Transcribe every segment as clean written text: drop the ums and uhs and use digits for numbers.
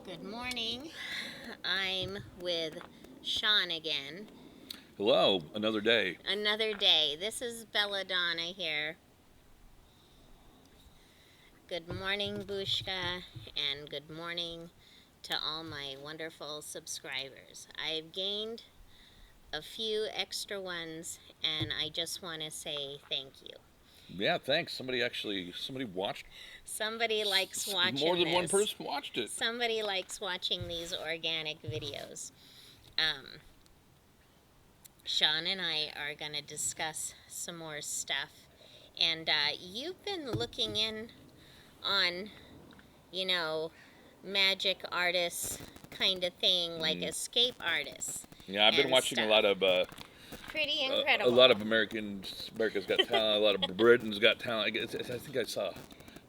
Good morning. I'm with Shawn again. Hello, another day. Another day. This is Belladonna here. Good morning, Bushka, and good morning to all my wonderful subscribers. I've gained a few extra ones, and I just want to say thank you. Yeah, thanks. Somebody watched. Somebody likes watching More than this. one person watched it. Somebody likes watching these organic videos. Shawn and I are going to discuss some more stuff. And you've been looking in on, magic artists kind of thing, like escape artists. Yeah, I've been watching stuff. a lot of Pretty a incredible. lot of America's Got Talent, a lot of Britain's Got Talent. I think I saw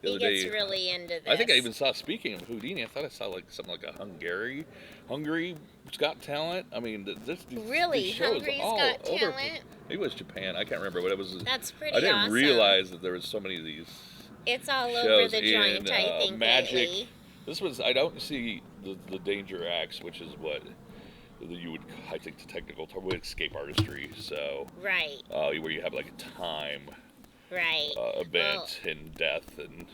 the He other gets day. really into this. I think I even saw. Speaking of Houdini, I thought I saw like something like a Hungary's Got Talent. I mean, Really? these shows Hungary's all Got over. Talent? Maybe it was Japan. I can't remember what it was. That's pretty I didn't awesome. realize that there was so many of these. It's all shows over the in, joint, I think, magic. lately. I don't see the danger acts, which is what you would, I think, the technical term would escape artistry. So, Right. Where you have like a time Right. event and death and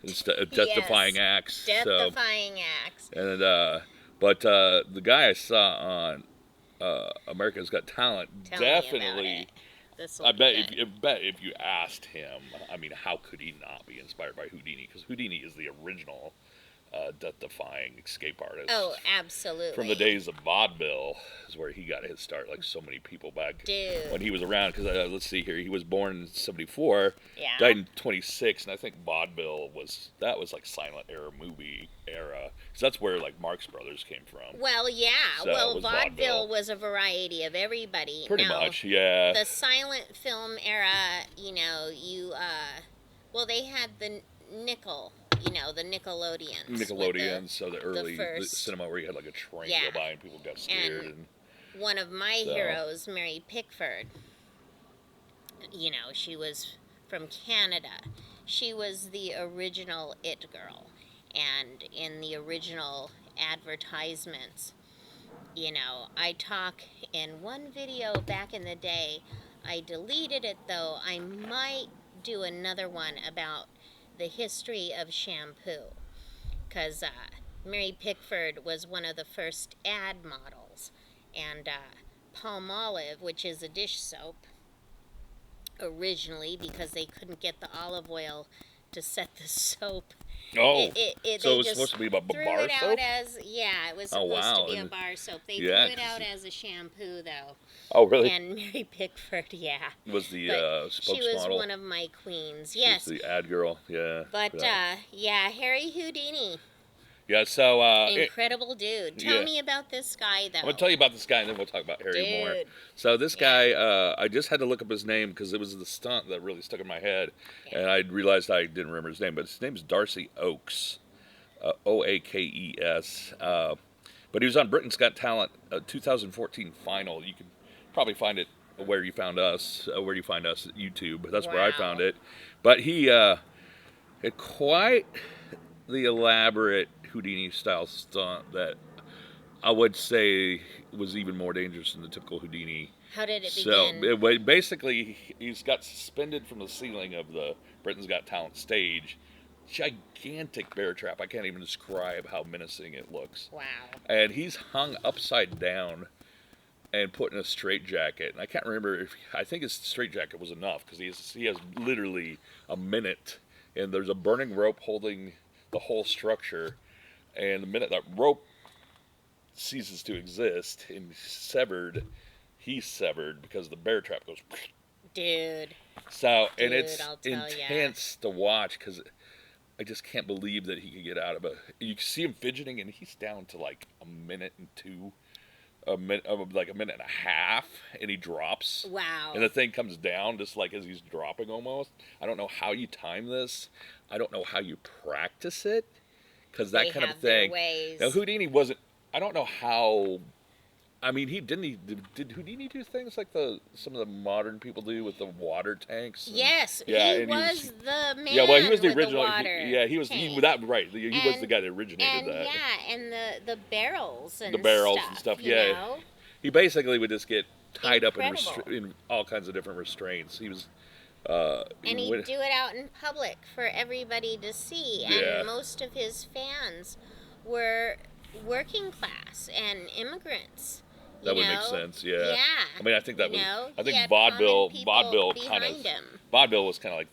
Yes. death-defying acts. Death-defying acts. And but the guy I saw on America's Got Talent Tell me about definitely. it. I bet if you asked him, I mean, how could he not be inspired by Houdini? Because Houdini is the original death-defying escape artist. Oh, absolutely. From the days of vaudeville is where he got his start, like so many people back Dude. when he was around. Because let's see here, he was born in '74, Yeah. died in '26, and I think vaudeville was like silent era movie era. So that's where like Marx Brothers came from. Well, yeah. So well, it was vaudeville was a variety of everybody. Pretty Now, much, yeah. The silent film era, well, they had the nickel, the Nickelodeons. Nickelodeon, so the early first- cinema where you had like a train Yeah. go by and people got scared. And One of my So- heroes, Mary Pickford, she was from Canada. She was the original It Girl. And in the original advertisements, I talk in one video back in the day. I deleted it though. I might do another one about the history of shampoo. Because Mary Pickford was one of the first ad models. And Palmolive, which is a dish soap, originally, because they couldn't get the olive oil to set the soap. so they it was just supposed to be about threw bar it out soap. it was Oh, supposed wow. to be a And- bar soap. They yeah, threw it out 'cause- as a shampoo, though. Oh, really? And Mary Pickford, yeah. Was the But spokesmodel? she was one of my queens, She yes. was the ad girl, yeah. But, Harry Houdini, Yeah, so incredible dude. Tell yeah. me about this guy, though. I'm gonna tell you about this guy, and then we'll talk about Harry more. Dude. So this guy, I just had to look up his name because it was the stunt that really stuck in my head, and I realized I didn't remember his name. But his name is Darcy Oakes, Oakes. But he was on Britain's Got Talent 2014 final. You can probably find it where you found us. Where you find us at YouTube. That's where I Wow. found it. But he had quite the elaborate Houdini style stunt that I would say was even more dangerous than the typical Houdini. How did it So begin? basically, he's got suspended from the ceiling of the Britain's Got Talent stage. Gigantic bear trap. I can't even describe how menacing it looks. Wow. And he's hung upside down and put in a straitjacket. And I can't remember if I think his straitjacket was enough because he has literally a minute, and there's a burning rope holding the whole structure. And the minute that rope ceases to exist and he's severed because the bear trap goes. Dude. So, and Dude, it's I'll tell ya. intense to watch because I just can't believe that he could get out of it. You can see him fidgeting, and he's down to like a minute and like a minute and a half, and he drops. Wow. And the thing comes down just like as he's dropping almost. I don't know how you time this. I don't know how you practice it because that They kind have of their thing. ways. Now Houdini wasn't. I don't know how I mean, did Houdini do things like some of the modern people do with the water tanks? Yes, Yeah, he and was the man yeah, well, he was the with the original. water Yeah, he was tank. that right. He was the And guy that originated that. yeah, and the barrels The and barrels and stuff, stuff. you Yeah, know? he basically would just get tied up Incredible. in all kinds of different restraints. He was, he And he'd would, do it out in public for everybody to see. yeah, And most of his fans were working class and immigrants, you that would make know? sense. Yeah, Yeah. I mean, I think that You was, know, I he think had common people kind of, behind him. vaudeville was kind of like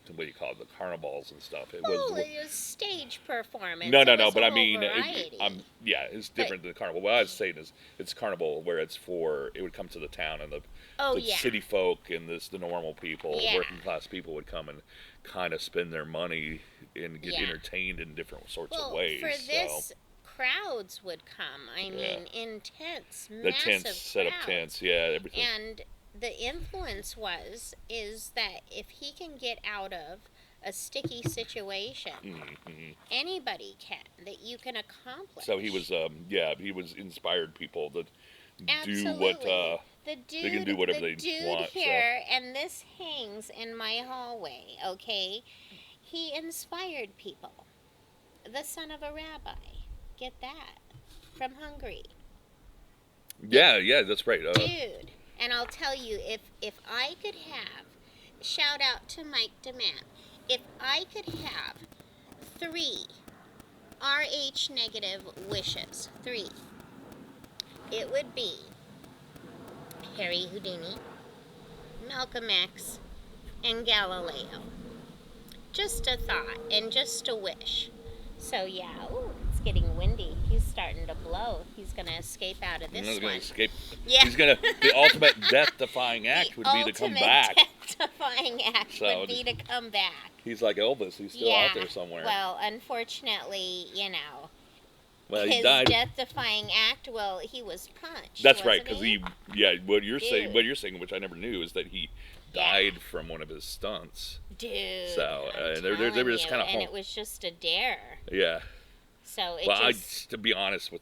what do you call it, the carnivals and stuff. It was. Oh, it was stage performance. No, It no, no. was But a I whole mean, variety. yeah, it's But different than carnival. What I was saying is, it's carnival where it would come to the town and oh the yeah, city folk and the normal people, yeah, working class people would come and kind of spend their money and get yeah. entertained in different sorts of Well, ways. for So this, crowds would come. I yeah, mean, intense, the tents, massive set up crowds. tents, yeah, everything. And the influence is that if he can get out of a sticky situation, Hmm. anybody can, that you can accomplish. So he was, yeah, he was inspired people that do what Absolutely. they can do whatever The they dude want. here, and this hangs in my hallway, okay? He inspired people. The son of a rabbi. Get that. From Hungary. So yeah, yeah, that's right. Dude. And I'll tell you, if I could have, shout out to Mike DeMant, if I could have 3 RH negative wishes, 3, it would be Harry Houdini, Malcolm X, and Galileo. Just a thought and just a wish. So yeah, ooh, it's getting windy. He's starting to blow. He's gonna escape out of this He's one. gonna escape. Yeah. He's gonna. The ultimate death-defying act would be to come back. The ultimate death-defying act So would be to come back. he's like Elvis. He's still Yeah. out there somewhere. Well, unfortunately, Well, he his died. death-defying act. Well, he was punched. That's right, wasn't because yeah, what you're saying, Dude. which I never knew, is that he Yeah. died from one of his stunts. Dude. So I'm they were telling just you, kind of and it was just a dare. yeah. So it Well, just. to be honest with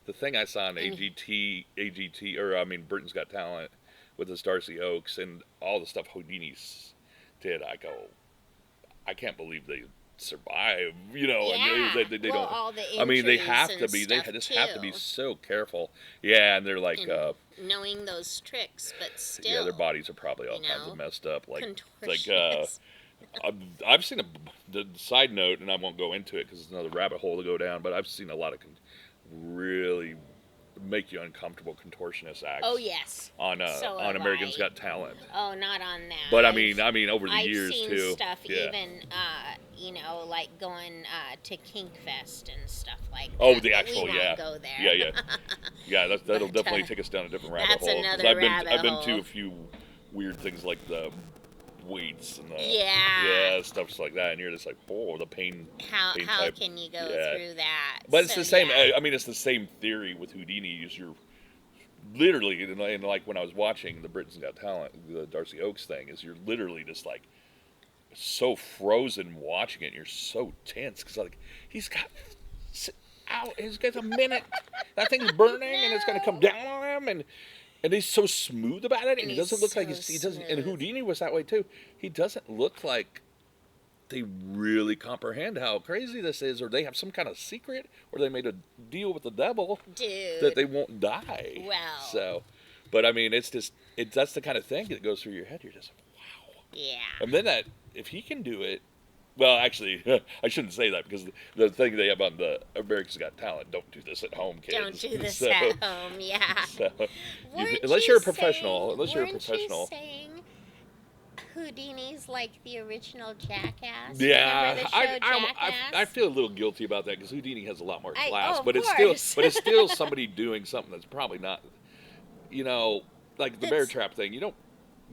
the thing I saw in AGT, or I mean Britain's Got Talent with this Darcy Oaks and all the stuff Houdini's did, I go, I can't believe they survive, Yeah. and they Well, don't. all the I mean, they injuries have and to be. They stuff, just have to be too. so careful. Yeah, and they're like, And knowing those tricks, but still. yeah, their bodies are probably all you kinds know, of messed up. Like, it's contortionist. I've seen the side note, and I won't go into it because it's another rabbit hole to go down. But I've seen a lot of really make you uncomfortable contortionist acts. Oh yes. On So on have Americans I. Got Talent. Oh, not on that. But I mean over the I've years seen too. stuff Yeah. even, like going to Kink Fest and stuff like that. Oh, the but actual, we won't yeah. go there. Yeah. Yeah, that'll But, definitely take us down a different rabbit that's hole. 'Cause another I've rabbit been hole. to a few weird things like the weights and the Yeah. stuff like that, and you're just like, oh, the pain. How type. can you go Yeah. through that? But it's So, the same. yeah. I mean, it's the same theory with Houdini. Is you're literally, and like when I was watching the Britain's Got Talent, the Darcy Oaks thing, is you're literally just like so frozen watching it. And you're so tense because like he's got a minute. That thing's burning and it's going to come down on him and he's so smooth about it, and he he's doesn't look like so he doesn't. And smooth. Houdini was that way too. He doesn't look like they really comprehend how crazy this is, or they have some kind of secret, or they made a deal with the devil Dude. that they won't die. Well. So, but I mean, that's the kind of thing that goes through your head. You're just wow. Yeah. And then if he can do it. Well, actually, I shouldn't say that because the thing they have on the America's Got Talent, don't do this at home, kids. Don't do this So- at home. Yeah. so, Weren't unless you you're a professional, saying- unless you're a weren't professional. You saying Houdini's like the original Jackass? Yeah, Remember the show Jackass? I feel a little guilty about that because Houdini has a lot more Oh, class, of but course. it's still somebody doing something that's probably not, like the bear That's trap thing. You don't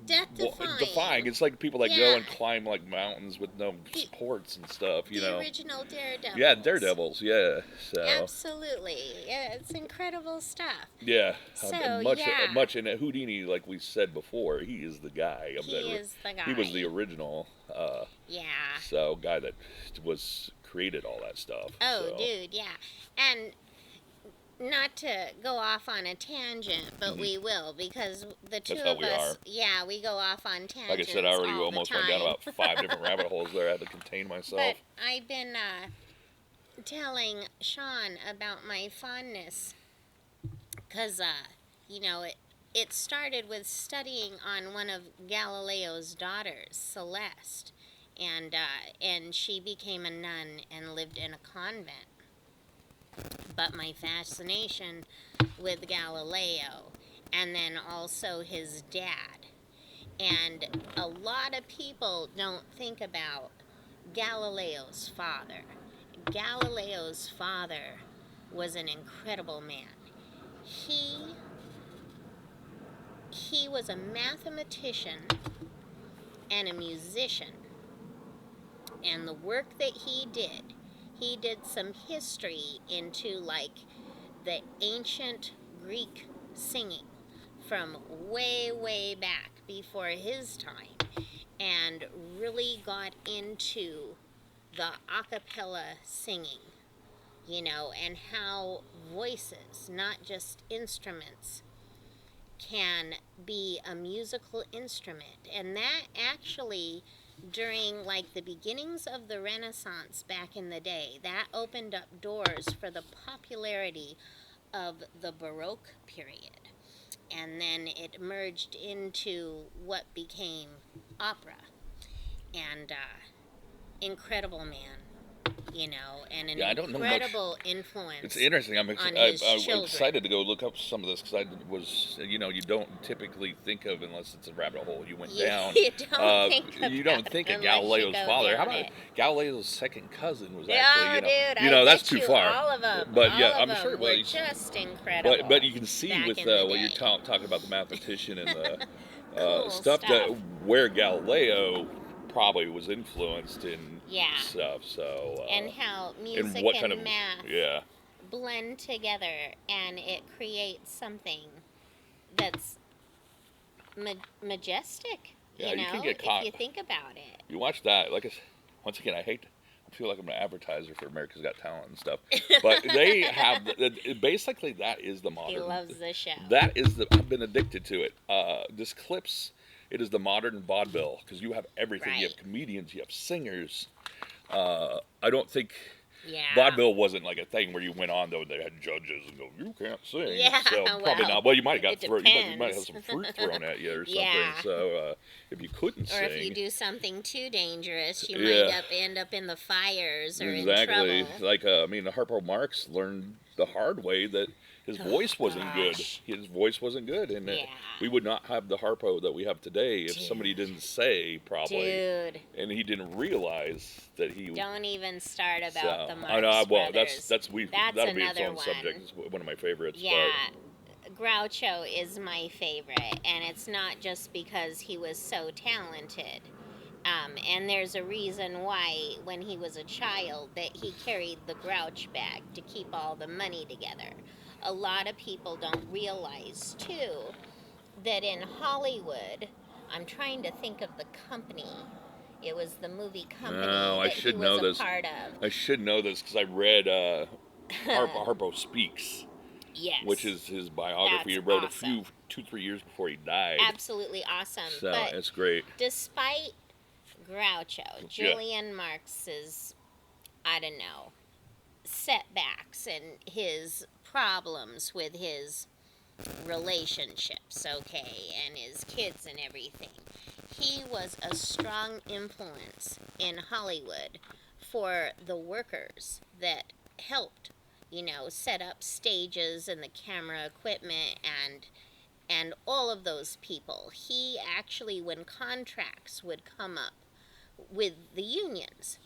Death-defying. It's like people that go Yeah. and climb like mountains with no The- supports and stuff. The original Daredevil. Yeah, daredevils. Yeah, so Absolutely. Yeah, it's incredible stuff. yeah, So, much yeah. much in Houdini, like we said before, he is the guy. He is the guy. He was the original. Yeah. So guy that was created all that stuff. Oh, so. dude, yeah. And not to go off on a tangent, but Mhm. we will, because the two That's how of we us, are. yeah, we go off on Like I tangents said, I already all the almost went down time. about 5 different rabbit holes there. I had to contain But myself. I've been telling Shawn about my fondness, because, it started with studying on one of Galileo's daughters, Celeste, and she became a nun and lived in a convent. But my fascination with Galileo, and then also his dad, and a lot of people don't think about Galileo's father. Galileo's father was an incredible man. He he was a mathematician and a musician, and the work that he did some history into like the ancient Greek singing from way back before his time, and really got into the a cappella singing, and how voices, not just instruments, can be a musical instrument. And that actually, during like the beginnings of the Renaissance back in the day, that opened up doors for the popularity of the Baroque period. And then it merged into what became opera. And incredible man, and an Yeah, I don't know much. incredible It's influence interesting. on his I'm children. excited to go look up some of this because I was, you don't typically think of unless it's a rabbit hole you went You, down. you don't think You about don't think it of unless you Galileo's go father. How down about it. Galileo's second cousin was actually, Oh, dude, that's bet too you far. all of them, But yeah, I'm sure. were Well, just but incredible you can see back with in the what you're day. talking about the mathematician and the Cool stuff that stuff. where Galileo probably was influenced in Yeah. stuff. So And how and music what kind of and math yeah. blend together, and it creates something that's majestic, Yeah, you can get if caught. you think about it. You watch that. Once again, I feel like I'm an advertiser for America's Got Talent and stuff. But they have basically that is the modern. He loves the show. That is the. I've been addicted to it. This clips. It is the modern vaudeville because you have everything. You have Right. comedians. You have singers. I don't think Yeah. vaudeville wasn't like a thing where you went on though. They had judges and go, you can't sing. Yeah, So probably well, not. Well, you might have it got you might have depends. some fruit thrown at you or something. Yeah. So if you couldn't Or sing, if you do something too dangerous, you yeah. might end up in the fires or Exactly. in trouble. Like, Harpo Marx learned the hard way that his voice wasn't good. Gosh. His voice wasn't good, and Yeah. we would not have the Harpo that we have today if somebody Dude. didn't say probably, Dude, and he didn't realize that he. don't even start about the Marx I know. Well, Brothers. that'll be its another own one. subject. It's one of my favorites. Yeah, Groucho is my favorite, and it's not just because he was so talented. And there's a reason why, when he was a child, that he carried the grouch bag to keep all the money together. A lot of people don't realize, too, that in Hollywood, I'm trying to think of the company. It was the movie company No, I that he should was know a this. part of. I should know this because I read Harpo Speaks, Yes. which is his biography. That's He wrote awesome. 2-3 years before he died. Absolutely awesome. So but it's great. despite Groucho, Julian Marx's, I don't know, setbacks and his problems with his relationships, okay, and his kids and everything, he was a strong influence in Hollywood for the workers that helped, set up stages and the camera equipment and all of those people. He actually, when contracts would come up with the unions,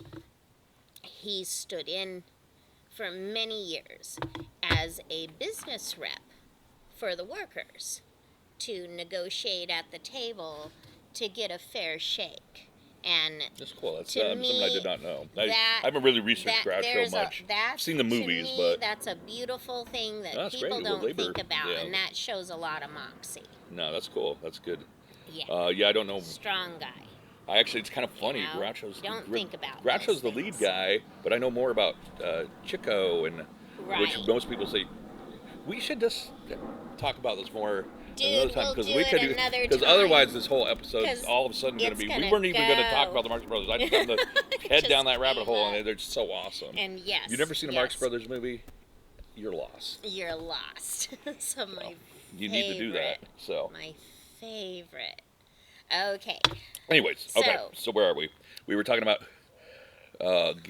he stood in for many years as a business rep for the workers to negotiate at the table to get a fair shake. And That's cool. That's to something I me, did not know. I that- haven't really researched Groucho there's much. I've I've seen the movies, to me, but that's a beautiful thing that that's people great. The don't labor, think about, yeah. and that shows a lot of moxie. No, that's cool. That's good. Yeah, Yeah, I don't know. strong guy. It's kind of funny. You know, Groucho's don't think about Groucho's those the lead things. guy, but I know more about Chico and Right. which most people say We should just talk about this more Dude, another time we'll because do we it could another because time. otherwise this whole episode 'Cause all of a sudden going to it's be. gonna We weren't even going to talk go. about the Marx Brothers. I just happened to head Just down that rabbit came hole, up. and they're so awesome. And yes, You've never seen a yes. Marx Brothers movie? You're lost. You're lost. So my You need to do that. So, My favorite. Okay. anyways, okay. So- So where are we? We were talking about.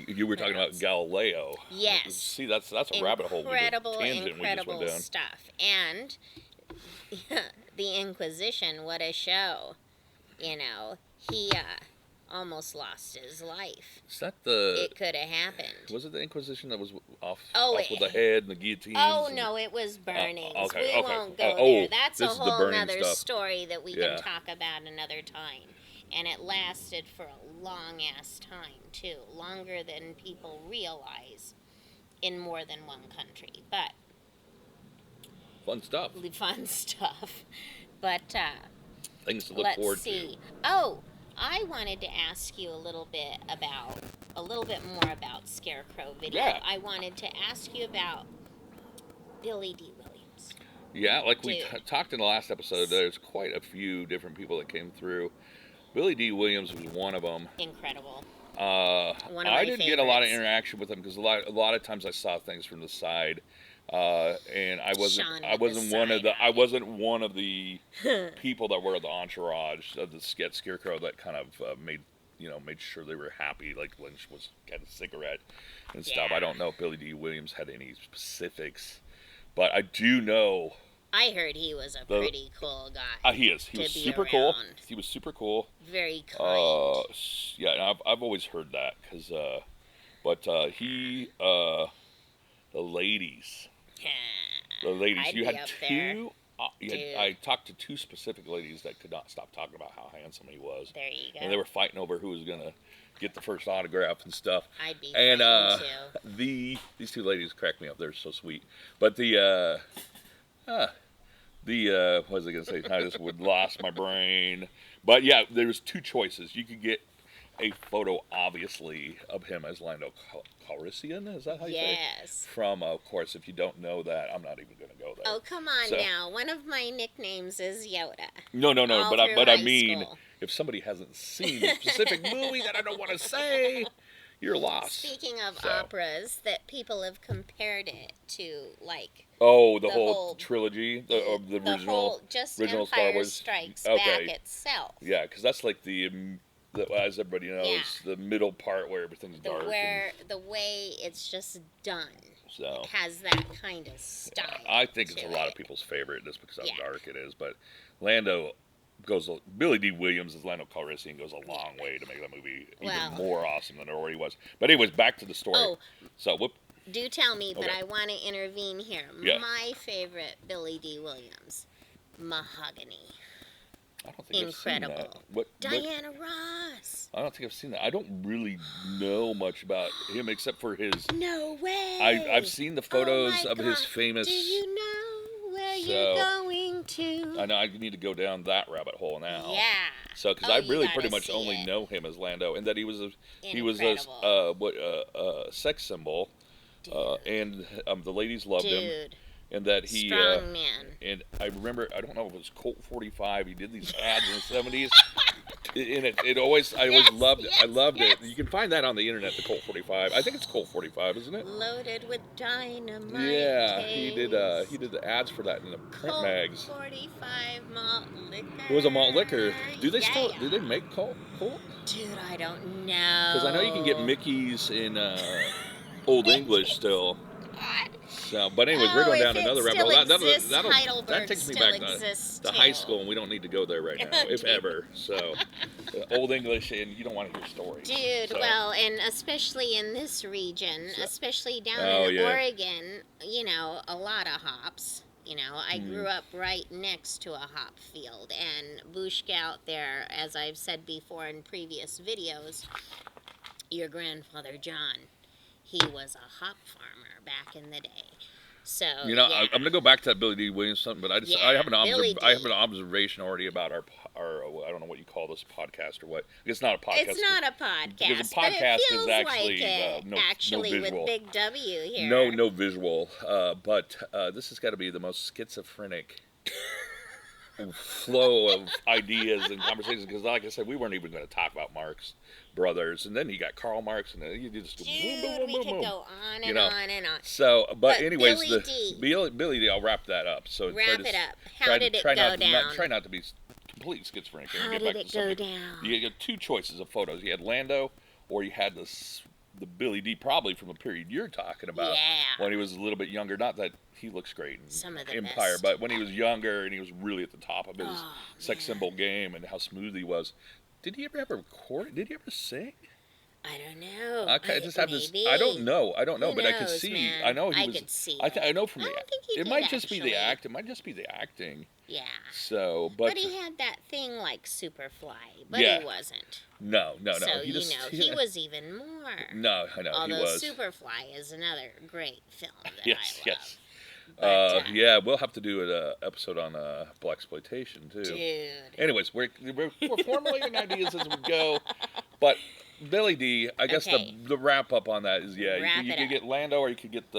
You were talking about else? Galileo. Yes. See, that's a rabbit hole. Incredible, tangent we just incredible went down. stuff. And the Inquisition, what a show. You know, he almost lost his life. Is that the? It could have happened. Was it the Inquisition that was off with it- the head and the guillotines? Oh and- no, it was burnings. okay, We okay. won't go Oh, there. That's a this is the whole burning nother stuff. story that we Yeah. can talk about another time. And it lasted for a long ass time too, longer than people realize in more than one country. But Fun stuff. fun stuff. But Things to look let's forward see. Oh, I wanted to ask you a little bit more about Scarecrow video. Yeah. I wanted to ask you about Billy D. Williams. to. Yeah, like we Dude. talked in the last episode, there's quite a few different people that came through. Billy D. Williams was one of them. Incredible. One of I my didn't get a lot of favorites. interaction with him because a lot of times I saw things from the side, and I Shawn wasn't with the one of the side I eye. wasn't one of the people that were the entourage of the Scarecrow that kind of made sure they were happy. Like Lynch had a cigarette and stuff. Yeah. I don't know if Billy D. Williams had any specifics, but I do know I heard he was a pretty cool guy. he is. He To was be super cool. around. He was super cool. Very kind. Yeah, and I've always heard that because, the ladies, I'd you be had up there. two. Dude. I talked to two specific ladies that could not stop talking about how handsome he was, There you go. and they were fighting over who was gonna get the first autograph and stuff. I'd be And fighting too. these two ladies cracked me up. They're so sweet. But what was I gonna say? I just would lost my brain. But yeah, there was two choices. You could get a photo, obviously, of him as Lando Calrissian. Is that how you say it? Yes. From, of course, if you don't know that, I'm not even gonna go there. Oh, come on So- now. One of my nicknames is Yoda. No. All But through I high mean, school. if somebody hasn't seen the specific movie that I don't want to say, you're lost. Speaking of So. operas, that people have compared it to, like, Oh, the the whole whole- trilogy, the original. whole, just original Star Empire Wars. Strikes Okay. Back itself. Yeah, because that's like as everybody knows, Yeah. the middle part where everything's dark. The way it's just done. So It has that kind of style. I think it's to a lot it. of people's favorite just because how Yeah. dark it is. But Billy D. Williams as Lando Calrissian goes a long way to make that movie Well. even more awesome than it already was. But anyways, back to the story. Oh. So whoop. Do tell me, but Okay. I want to intervene here. Yeah. My favorite Billy D. Williams, Mahogany. I don't think I've seen Incredible. that. What? Diana Ross. I don't think I've seen that. I don't really know much about him except for his. No way. I've seen the photos Oh my of his God. famous. Do you know where So- you're going to? I know I need to go down that rabbit hole now. Yeah. So, because Oh, I you really gotta pretty much see only it. know him as Lando, and that he was a Incredible. sex symbol, Dude. and the ladies loved him, Dude. and that he Strong man. and I remember I don't know if it was Colt 45. He did these ads in the 70s, and I always Yes, loved it. I yes, loved yes. it. You can find that on the internet. The Colt 45. I think it's Colt 45, isn't it? Loaded with dynamite. Yeah, he did taste. the ads for that in the print Colt mags. 45 malt liquor. It was a malt liquor. Do they still? Yeah. Do they make Colt? Dude, I don't know. Because I know you can get Mickey's in Old English still. God. So, but anyways, we're going Oh, down if it another rabbit still hole. exists, That Heidelberg takes me still back exists to high too. school, and we don't need to go there right now, if Dude. ever. So, Old English, and you don't want to hear stories. Dude, So, well, and especially in this region, So- especially down Oh, in yeah. Oregon, a lot of hops. I Mm. grew up right next to a hop field, and Bushka out there, as I've said before in previous videos, your grandfather John, he was a hop farmer back in the day. So I'm gonna go back to that Billy D. Williams something, but I have an Billy I have D. an observation already about our I don't know what you call this podcast or what. It's not a podcast. It's not a because a podcast, but it podcast feels is actually like it. no Actually, visual. with Big W here. No visual. But this has got to be the most schizophrenic flow of ideas and conversations because, like I said, we weren't even going to talk about Marx Brothers, and then you got Karl Marx, and then you just Dude, boom, boom, boom, we boom, could boom. go on and on and on. So, but anyways, Billy D. Billy D. I'll wrap that up. So Wrap it up. How did it go down? Try not to be completely schizophrenic. How did it go down? You get two choices of photos. You had Lando, or you had the Billy D. probably from the period you're talking about. Yeah. When he was a little bit younger. Not that he looks great in Some of the Empire, best. but when he was younger and he was really at the top of his sex symbol game and how smooth he was. Did he ever record? Did he ever sing? I don't know. I just have maybe. this. I don't know, Who but I could knows, see. man? I know he I was. could see. I know from I the. don't think he It did, might just be the actually. act. It might just be the acting. Yeah. So, But he had that thing like Superfly, but Yeah. he wasn't. no. So, He he was even more. No, I know Although he was. Superfly is another great film that Yes, I love. yes. But, Yeah, we'll have to do an episode on blaxploitation too. Dude. Anyways, we're formulating ideas as we go, but Billy D. I guess Okay. the wrap up on that is Wrap you it could up. get Lando or you could get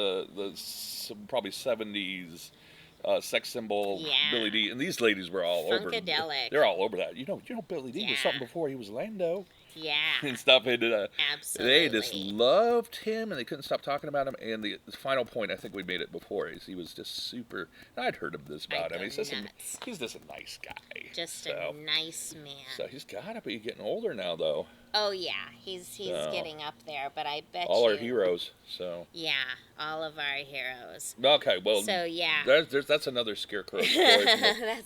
probably 70s sex symbol Yeah. Billy D. And these ladies were all over. Funkadelic. They're all over that. You know Billy D. was Yeah. something before he was Lando Yeah. and stuff. And Absolutely. they just loved him, and they couldn't stop talking about him. And the final point, I think we made it before, is he was just super. I'd heard of this about him. He's just a nice guy. Just a nice man. So he's got to be getting older now, though. Oh yeah, he's getting up there, but I bet All you. our heroes. So. Yeah, all of our heroes. Okay, well. So yeah. That's another Scarecrow story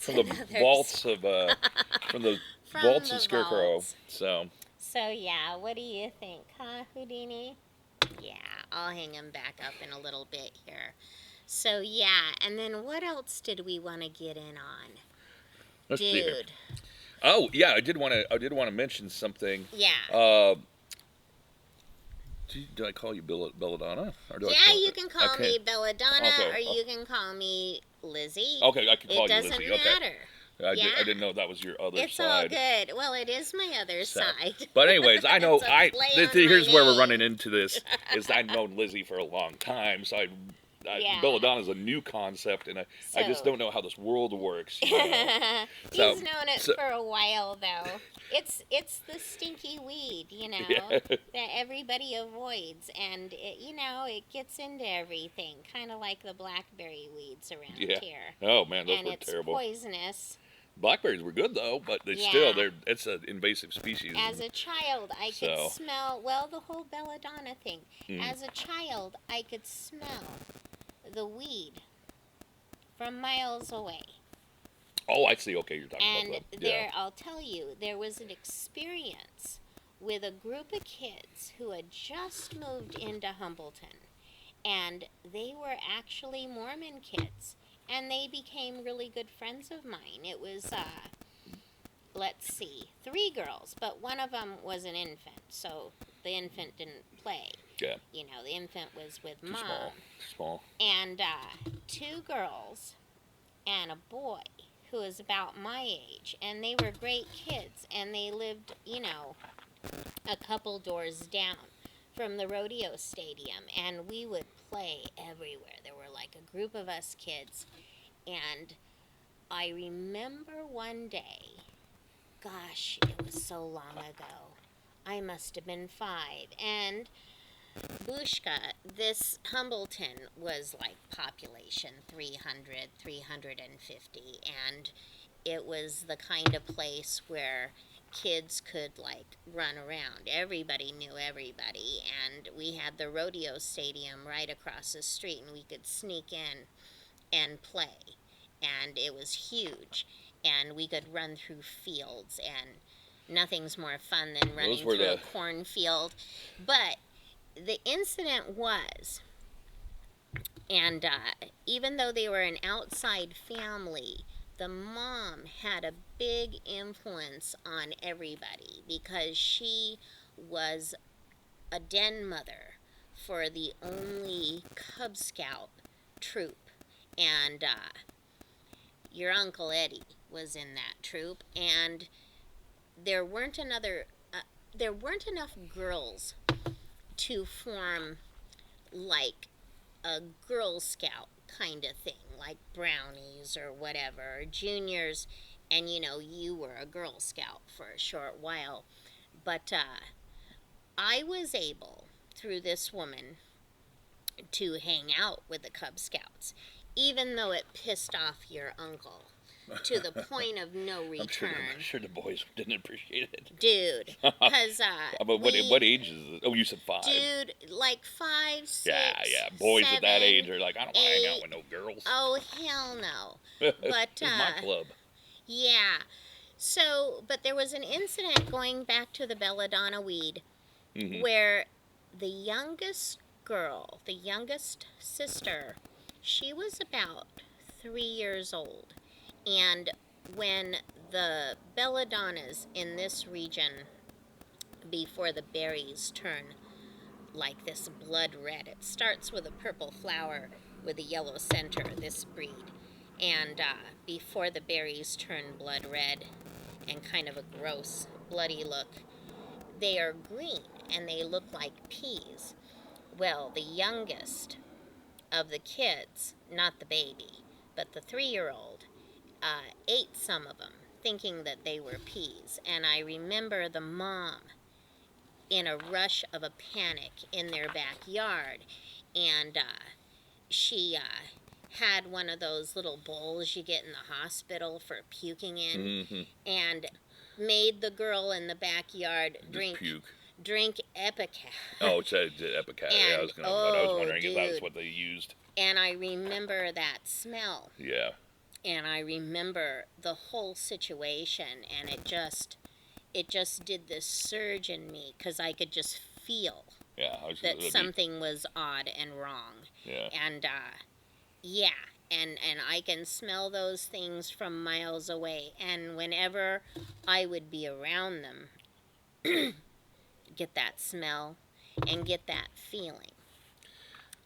from the vaults of vaults of Scarecrow. Vaults. So. So yeah, what do you think, huh, Houdini? Yeah, I'll hang him back up in a little bit here. So yeah, and then what else did we want to get in on? Let's see here. Dude. Oh yeah, I did want to mention something. Yeah. Do I call you Belladonna? Or do I Yeah, call you can call me Belladonna, Okay. or you can call me Lizzie. Okay, I can call It you doesn't Lizzie. Okay. matter. I Yeah. didn't know that was your other It's side. all good. Well, it is my other So, side. But anyways, I know It's a play on here's my where we're name. running into this is I've known Lizzie for a long time, so Yeah. Belladonna is a new concept, and I just So- don't know how this world works. You know? So- He's known it so- for a while, though. It's the stinky weed, Yeah. that everybody avoids, and it gets into everything, kind of like the blackberry weeds around Yeah. here. Oh man, those And were it's terrible. poisonous. Blackberries were good though, but Yeah. it's an invasive species. As a child, I could So- smell, the whole belladonna thing. As a child, I could smell the weed from miles away. Oh, I see. Okay, you're talking And about that. there, I'll tell you, there was an experience with a group of kids who had just moved into Humbleton. And they were actually Mormon kids. And they became really good friends of mine. It was, let's see, 3 girls, but one of them was an infant. So the infant didn't play. Yeah. The infant was with Too Mom. small. And 2 girls and a boy who was about my age. And they were great kids. And they lived, a couple doors down from the rodeo stadium. And we would play everywhere. There were like a group of us kids. And I remember one day, gosh, it was so long ago. I must have been 5. And Bushka, this Humbleton was like population 300, 350, and it was the kind of place where kids could like run around. Everybody knew everybody, and we had the rodeo stadium right across the street, and we could sneak in and play, and it was huge, and we could run through fields, and nothing's more fun than running through a cornfield. But the incident was, and even though they were an outside family, the mom had a big influence on everybody because she was a den mother for the only Cub Scout troop, and your Uncle Eddie was in that troop, and there weren't there weren't enough girls to form like a Girl Scout kind of thing, like brownies or whatever, or juniors, and you were a Girl Scout for a short while. But I was able, through this woman, to hang out with the Cub Scouts, even though it pissed off your uncle to the point of no return. I'm sure the boys didn't appreciate it. Dude, because But what age is it? Oh, you said 5. Dude, like 5, 6. Yeah. Boys 7, at that age are like, I don't want to hang 8. out with no girls. Oh, hell no. But It's my club. Yeah. So, but there was an incident going back to the belladonna weed, where the youngest girl, the youngest sister, she was about 3 years old. And when the belladonnas in this region, before the berries turn like this blood red, it starts with a purple flower with a yellow center, this breed. And before the berries turn blood red and kind of a gross, bloody look, they are green and they look like peas. Well, the youngest of the kids, not the baby, but the 3-year-old, ate some of them, thinking that they were peas. And I remember the mom, in a rush of a panic, in their backyard, and she had one of those little bowls you get in the hospital for puking in, and made the girl in the backyard drink Epicat. Oh, it's Epicat. Yeah, I was wondering if that was what they used. And I remember that smell. Yeah. And I remember the whole situation, and it just did this surge in me, because I could just feel that something was odd and wrong. Yeah. And and I can smell those things from miles away, and whenever I would be around them, get that smell and get that feeling.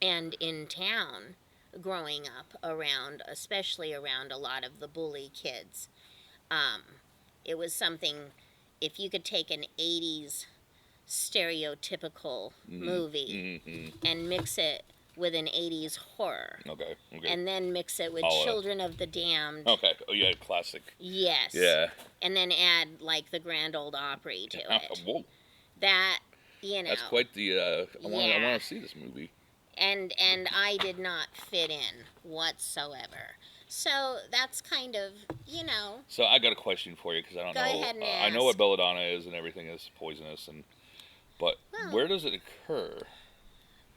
And in town, growing up around, especially around a lot of the bully kids, it was something, if you could take an 80s stereotypical movie and mix it with an 80s horror. Okay. And then mix it with Children of the Damned. Okay. Oh, yeah, classic. Yes. Yeah. And then add, like, the Grand Ole Opry to it. Whoa. That, That's quite the, I want to see this movie. And I did not fit in whatsoever. So that's kind of, So I got a question for you, because I don't know. Go ahead and ask. I know what belladonna is, and everything is poisonous, but where does it occur?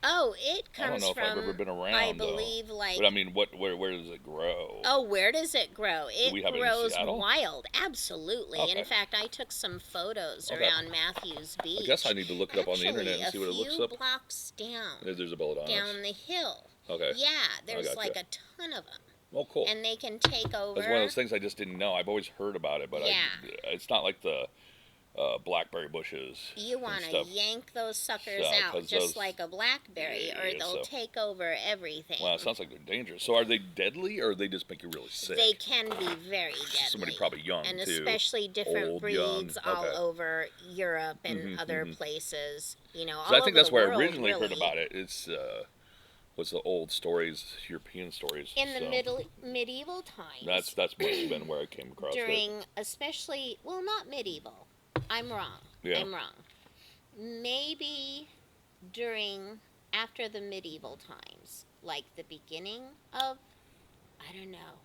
Oh, it comes from, I don't know if I've ever been around, I believe, like... But I mean, where does it grow? Oh, where does it grow? It grows Seattle? Wild, absolutely. Okay. In fact, I took some photos around Matthews Beach. I guess I need to look it up on the internet and see what it looks up. a few blocks down. There's a belladonna. Down the hill. Okay. Yeah, there's like a ton of them. Oh, cool. And they can take over. It's one of those things I just didn't know. I've always heard about it, but it's not like the blackberry bushes. You want to yank those suckers out just like a blackberry, or they'll take over everything. Well, it sounds like they're dangerous. So are they deadly, or they just make you really sick? They can be very deadly. Somebody probably young, and too. especially different Old, breeds young. all over Europe and other places. All I think that's where I world, originally really. heard about it. It's what's the old stories, European stories. In the medieval times. That's must have been where I came across it. Especially, well, not medieval. I'm wrong. Yeah. I'm wrong. Maybe after the medieval times, like the beginning of, I don't know,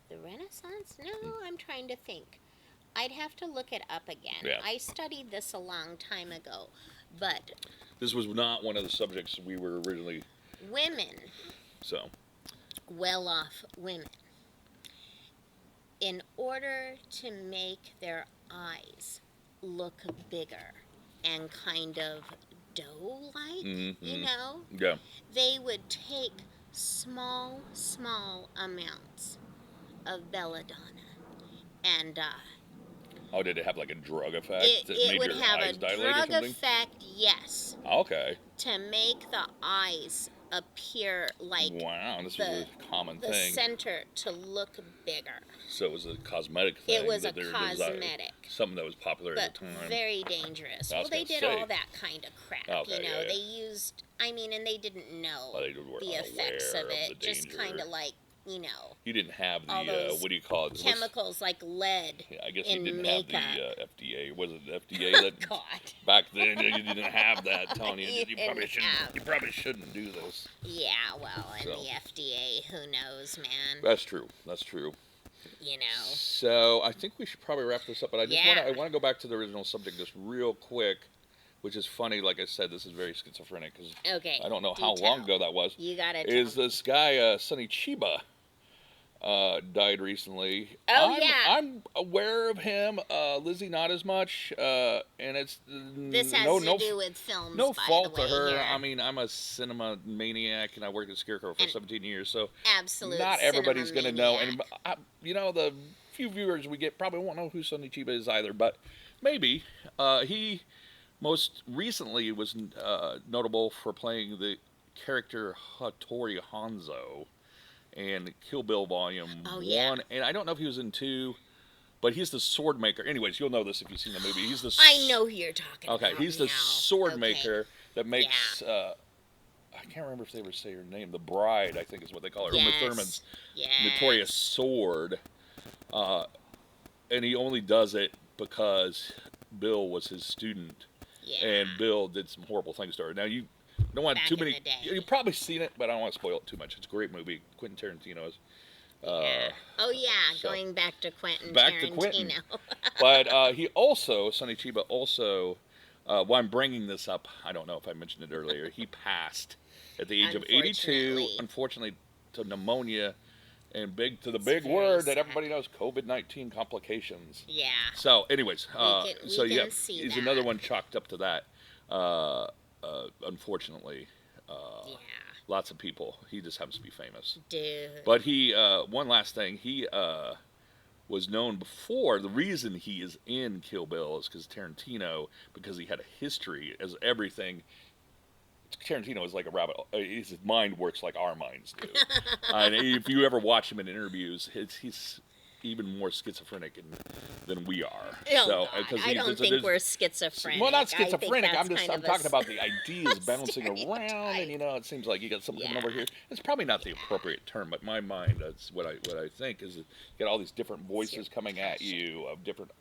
the Renaissance? No, I'm trying to think. I'd have to look it up again. Yeah. I studied this a long time ago, but... This was not one of the subjects we were originally... Women. So. Well-off women. In order to make their eyes look bigger and kind of dough-like, Yeah. they would take small amounts of belladonna and did it have like a drug effect? It would have a drug effect, yes. Okay. To make the eyes appear like Wow, this was a common the thing. center to look bigger. So it was a cosmetic thing. It was a that there cosmetic. something that was popular But at the time. very dangerous. I Well, was they gonna did say. all that kind of crap. Okay, You know, yeah. they used, I mean, and they didn't know Well, they were the effects unaware of it. the Just danger. kind of like, you know, You didn't have all the those what do you call it? chemicals like lead I guess in you didn't makeup. have the FDA. Was it the FDA that God. back then you didn't have that, telling you You you probably didn't shouldn't. have. You probably shouldn't do this. Yeah, well, and So. the FDA, who knows, man? That's true. That's true. You know. So I think we should probably wrap this up. But I just Yeah. want to go back to the original subject just real quick, which is funny. Like I said, this is very schizophrenic because Okay. I don't know how tell. long ago that was. You gotta Is tell. this guy Sonny Chiba? Died recently. Oh, yeah. I'm aware of him. Lizzie not as much. And it's This has to do with films, no by fault the way, to her. here. I mean, I'm a cinema maniac, and I worked at Scarecrow for And 17 years, so absolute not everybody's cinema going to know. maniac. And you know, the few viewers we get probably won't know who Sonny Chiba is either. But maybe he most recently was notable for playing the character Hattori Hanzo and Kill Bill Volume 1. Yeah. And I don't know if he was in 2, but he's the sword maker. Anyways, you'll know this if you've seen the movie. He's the I know who you're talking about. Okay, he's the now. sword Okay. maker that makes I can't remember if they ever say her name. The Bride, I think is what they call her. Yes. Uma Thurman's Yes. notorious sword. And he only does it because Bill was his student. Yeah. And Bill did some horrible things to her. Now you don't want Back too in many. the day. You've probably seen it, but I don't want to spoil it too much. It's a great movie. Quentin Tarantino's. Yeah. Oh yeah, so- going back to Quentin Back to Tarantino. Quentin. But he also, Sonny Chiba also, while I'm bringing this up, I don't know if I mentioned it earlier, he passed at the age of 82, unfortunately, to pneumonia and big very word that sad. everybody knows, COVID-19 complications. Yeah. So, anyways, we yeah, can see he's that. another one chalked up to that. Unfortunately, Yeah. lots of people. He just happens to be famous. Dude. But he, one last thing, he was known before. The reason he is in Kill Bill is because Tarantino, because he had a history as everything. Tarantino is like a rabbit. His mind works like our minds do. And if you ever watch him in interviews, he's even more schizophrenic than we are. Oh, so, God. 'cause I don't think we're schizophrenic. Well, not I think schizophrenic. that's I'm talking about the ideas bouncing stereotype. around, and it seems like you got something coming Yeah. over here. It's probably not the appropriate term, but my mind, that's what I think is you got all these different voices coming at you of different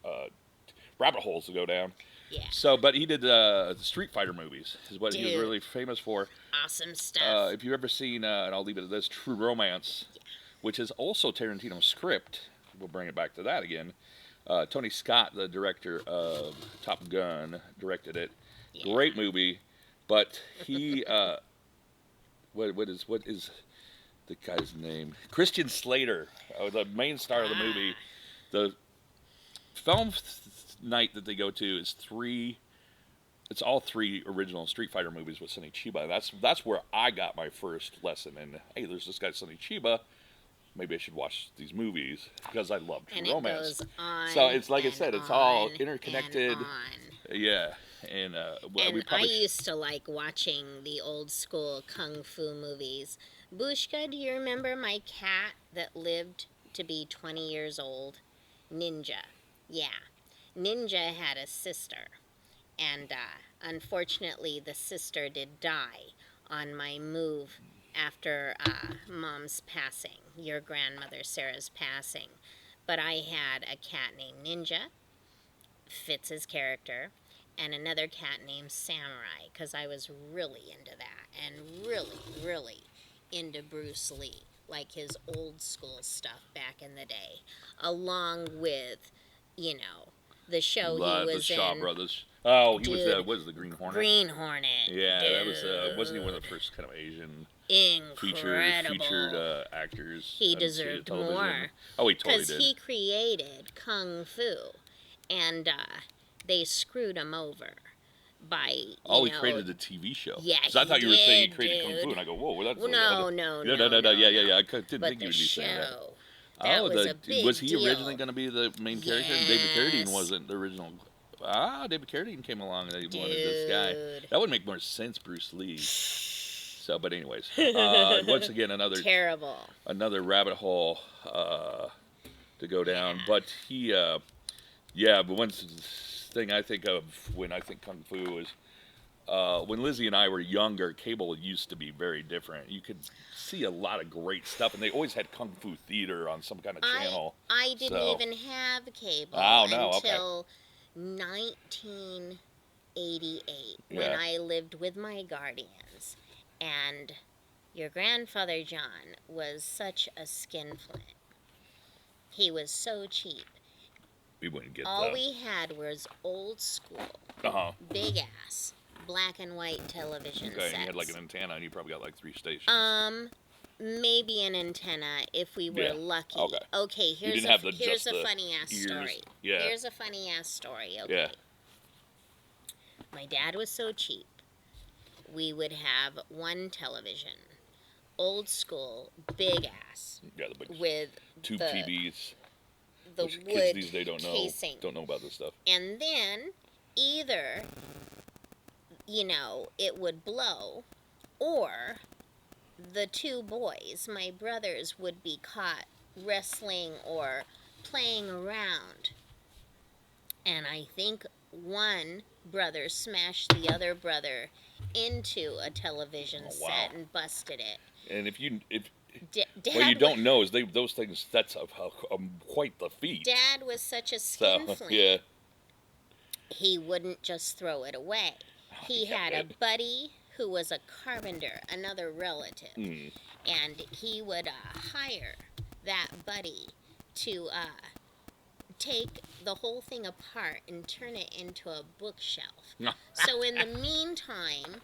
rabbit holes to go down. Yeah. So, but he did the Street Fighter movies, is what he was Dude. really famous for. Awesome stuff. If you've ever seen, and I'll leave it at this, True Romance, which is also Tarantino's script, we'll bring it back to that again. Tony Scott, the director of Top Gun, directed it. Yeah. Great movie, but he, what is the guy's name? Christian Slater, the main star of the movie. The film night that they go to is it's all 3 original Street Fighter movies with Sonny Chiba. That's where I got my first lesson in, hey, there's this guy Sonny Chiba, maybe I should watch these movies because I love True and Romance. It goes on So it's like I and said, it's all on interconnected. and on. Yeah, and we And I probably used to like watching the old school kung fu movies. Bushka, do you remember my cat that lived to be 20 years old? Ninja. Yeah. Ninja had a sister. And unfortunately, the sister did die on my move after Mom's passing, your grandmother Sarah's passing. But I had a cat named Ninja, fits his character, and another cat named Samurai, because I was really into that, and really, really into Bruce Lee, like his old school stuff back in the day, along with, the show he was the Shaw in. Brothers. Oh, he Dude. was the Green Hornet. Green Hornet. Yeah, that was dude. wasn't he one of the first kind of Asian Incredible. featured actors? He on deserved television? more. Oh, he totally Because did. he created Kung Fu, and they screwed him over by, he created the TV show. Yeah, 'Cause I thought you were saying he did, created Kung Fu, dude. and I go, whoa, well, that's... Well, no. Yeah, yeah. I didn't But think you the would be saying that. show, that was a big was he deal. originally going to be the main character? And David Carradine Yes. wasn't the original. David Carradine came along and they wanted this guy. Dude. That would make more sense, Bruce Lee. So, but anyways, once again, Terrible. another rabbit hole to go down. But he, yeah, but one thing I think of when I think kung fu is when Lizzie and I were younger, cable used to be very different. You could see a lot of great stuff, and they always had kung fu theater on some kind of channel. I didn't even have cable until 1988 when I lived with my guardians. And your grandfather John was such a skinflint. He was so cheap. We wouldn't get all we had was old school, big ass, black and white television sets. And you had like an antenna, and you probably got like 3 stations. Maybe an antenna if we were lucky. Okay, here's a funny ass story. Here's a funny ass story. Okay. My dad was so cheap. We would have one television, old school, big ass, with tube TVs. The which wood kids these days casing. Don't know about this stuff. And then either, it would blow, or the 2 boys, my brothers, would be caught wrestling or playing around. And I think one brother smashed the other brother into a television set and busted it. And if Dad what you don't know is those things, that's quite the feat. Dad was such a skinflint. He wouldn't just throw it away. He had a buddy who was a carpenter, another relative, and he would hire that buddy to take the whole thing apart and turn it into a bookshelf. So in the meantime,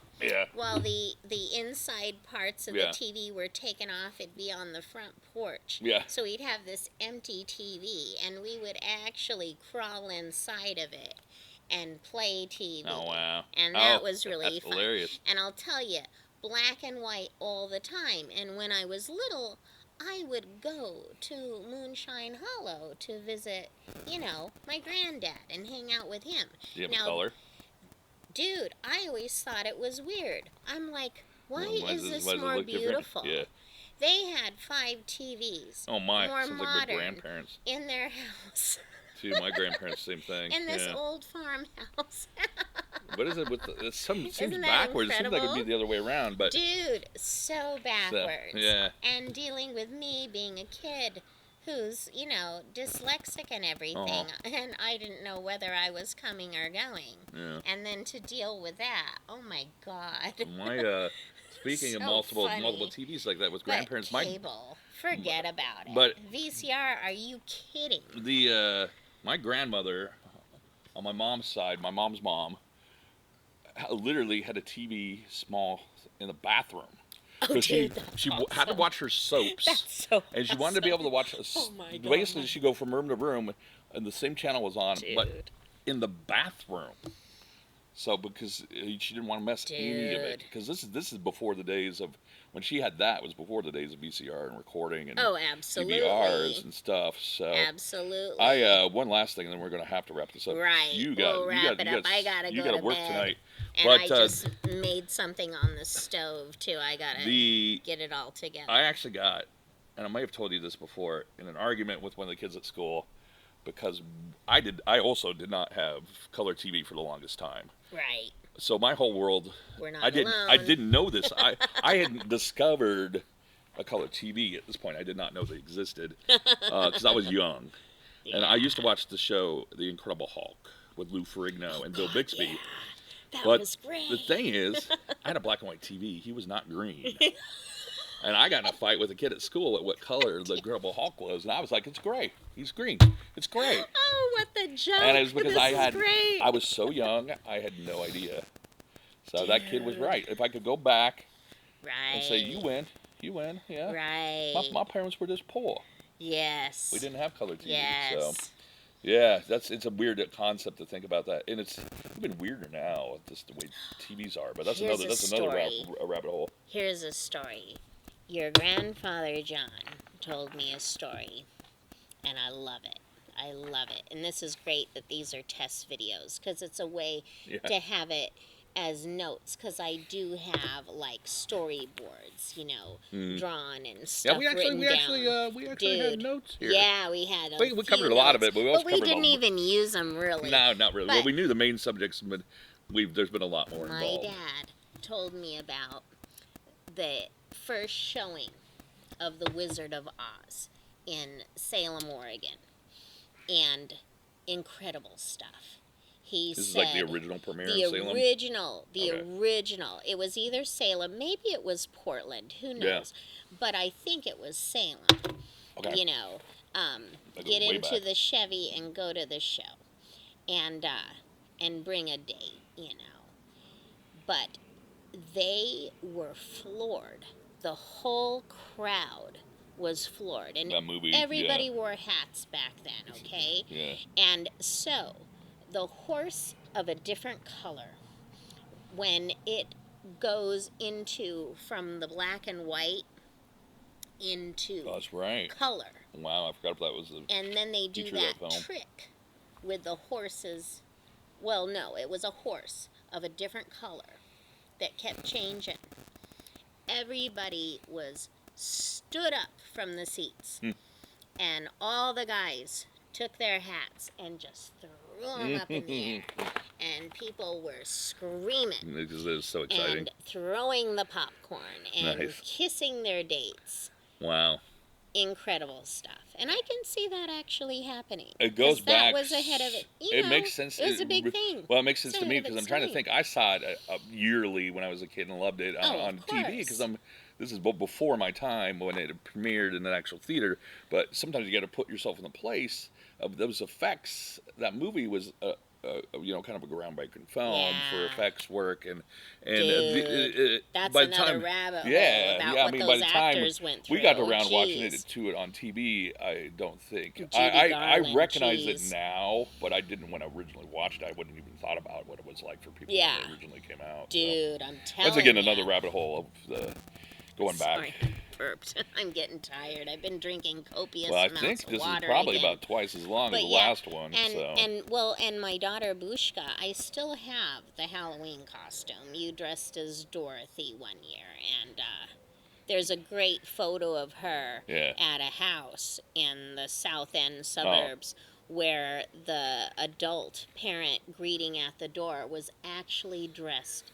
while the inside parts of the TV were taken off, it'd be on the front porch. So we'd have this empty TV, and we would actually crawl inside of it and play TV. Oh, wow. And that was really fun. Hilarious. And I'll tell you, black and white all the time. And when I was little, I would go to Moonshine Hollow to visit, my granddad and hang out with him. Do you have a color? Dude, I always thought it was weird. I'm like, why is this more beautiful? They had 5 TVs. Oh my, more sounds modern, like my grandparents. In their house. Too, my grandparents, same thing. In this old farmhouse. What is it with it seems backwards. It seems like it'd be the other way around, but dude, so backwards. Yeah. And dealing with me being a kid who's, dyslexic and everything, and I didn't know whether I was coming or going. Yeah. And then to deal with that, oh my God. My speaking of multiple TVs like that with grandparents, cable, forget about it. But VCR, are you kidding? My grandmother on my mom's side, my mom's mom, literally had a TV small in the bathroom. So she had to watch her soaps. That's so and she wanted to be able to watch. Basically, she'd go from room to room, and the same channel was on, but in the bathroom. So because she didn't want to mess any of it, because this is before the days of when she had that. It was before the days of VCR and recording and absolutely. DVRs and stuff. So absolutely. One last thing, and then we're going to have to wrap this up. Right. We'll wrap it up. I gotta go to work bed. Tonight. And I just made something on the stove too. I gotta get it all together. I actually got, and I may have told you this before, in an argument with one of the kids at school, because I also did not have color TV for the longest time. Right. So my whole world, we're not alone. I didn't know this. I hadn't discovered a color TV at this point. I did not know they existed because I was young, and I used to watch the show The Incredible Hulk with Lou Ferrigno and Bill Bixby. Yeah. That was great. The thing is, I had a black and white TV. He was not green. And I got in a fight with a kid at school at what color the Incredible Hulk was, and I was like, "It's gray. He's green. It's gray." Oh, what the joke! And it was because great. I was so young, I had no idea. So that kid was right. If I could go back and say, "You win, yeah." Right. My parents were just poor. Yes. We didn't have color TV. Yes. So. Yeah, it's a weird concept to think about that, and it's even weirder now, just the way TVs are. But that's another rabbit hole. Here's a story. Your grandfather John told me a story, and I love it. And this is great that these are test videos because it's a way to have it as notes because I do have like storyboards, drawn and Yeah, stuff written down. we actually had Dude, notes here. yeah, we had a We few covered a lot of notes, it, but we also we covered didn't even use them really. No, not really. Well, But we knew the main subjects, but there's been a lot more my involved. dad told me about the first showing of The Wizard of Oz in Salem, Oregon, and incredible stuff. He This is said like the original premiere in the Salem? original, Okay. original. It was either Salem, maybe it was Portland, who knows? But I think it was Salem. Okay. That goes Get way into back. the Chevy and go to the show, and bring a date, But they were floored. The whole crowd was floored, and That movie, everybody wore hats back then. Okay, Yeah. and so the horse of a different color, when it goes into from the black and white into That's right. color, Wow, I forgot that was the and then they do feature of that that film. trick with the horses. Well, no, it was a horse of a different color that kept changing. Everybody was stood up from the seats, and all the guys took their hats and just threw them up in the air, and people were screaming Because it was so exciting. and throwing the popcorn and Nice. kissing their dates. Wow. Incredible stuff, and I can see that actually happening. It goes 'cause back. that was ahead of it. It makes sense. It was a big thing. Well, it makes sense It's to me ahead of because I'm its trying to time. think. I saw it yearly when I was a kid and loved it on of TV because course. This is before my time when it premiered in an actual theater. But sometimes you got to put yourself in the place of those effects. That movie was kind of a groundbreaking film for Yeah. effects work and Dude, that's by the another time, rabbit hole yeah, about yeah. what I mean, those by the time actors went through. we got around watching Jeez. it on TV, I don't think Judy I Garland, recognize jeez. it now, but I didn't when I originally watched it. I wouldn't even thought about what it was like for people Yeah. when it originally came out. Dude, I'm telling you. Once again, another rabbit hole of the going Sorry, back. burped. I'm getting tired. I've been drinking copious Well, I amounts think of this is water probably again. about twice as long as But the yeah, last one. and my daughter Bushka, I still have the Halloween costume. You dressed as Dorothy one year, and there's a great photo of her at a house in the South End suburbs where the adult parent greeting at the door was actually dressed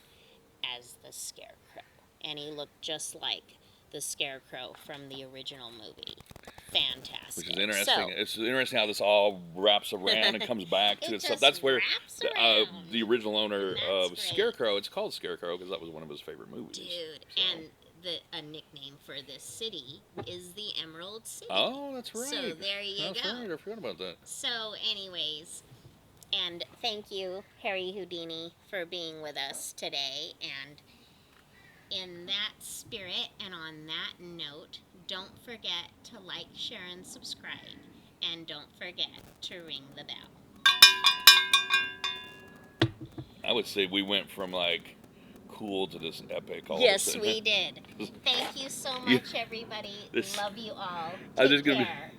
as the Scarecrow, and he looked just like the Scarecrow from the original movie. Fantastic. Which is interesting. So, It's interesting how this all wraps around and comes back to It itself. just That's where wraps around. the original owner And that's of great. Scarecrow, it's called Scarecrow because that was one of his favorite movies. dude, So. and a nickname for this city is the Emerald City. Oh, that's right. So there you That's go. right. I forgot about that. So, anyways, and thank you, Harry Houdini, for being with us today. And in that spirit and on that note, don't forget to like, share, and subscribe. And don't forget to ring the bell. I would say we went from like cool to this epic. All Yes, of a sudden. we did. Thank you so much, everybody. This- Love you all. I was Take just gonna be- care.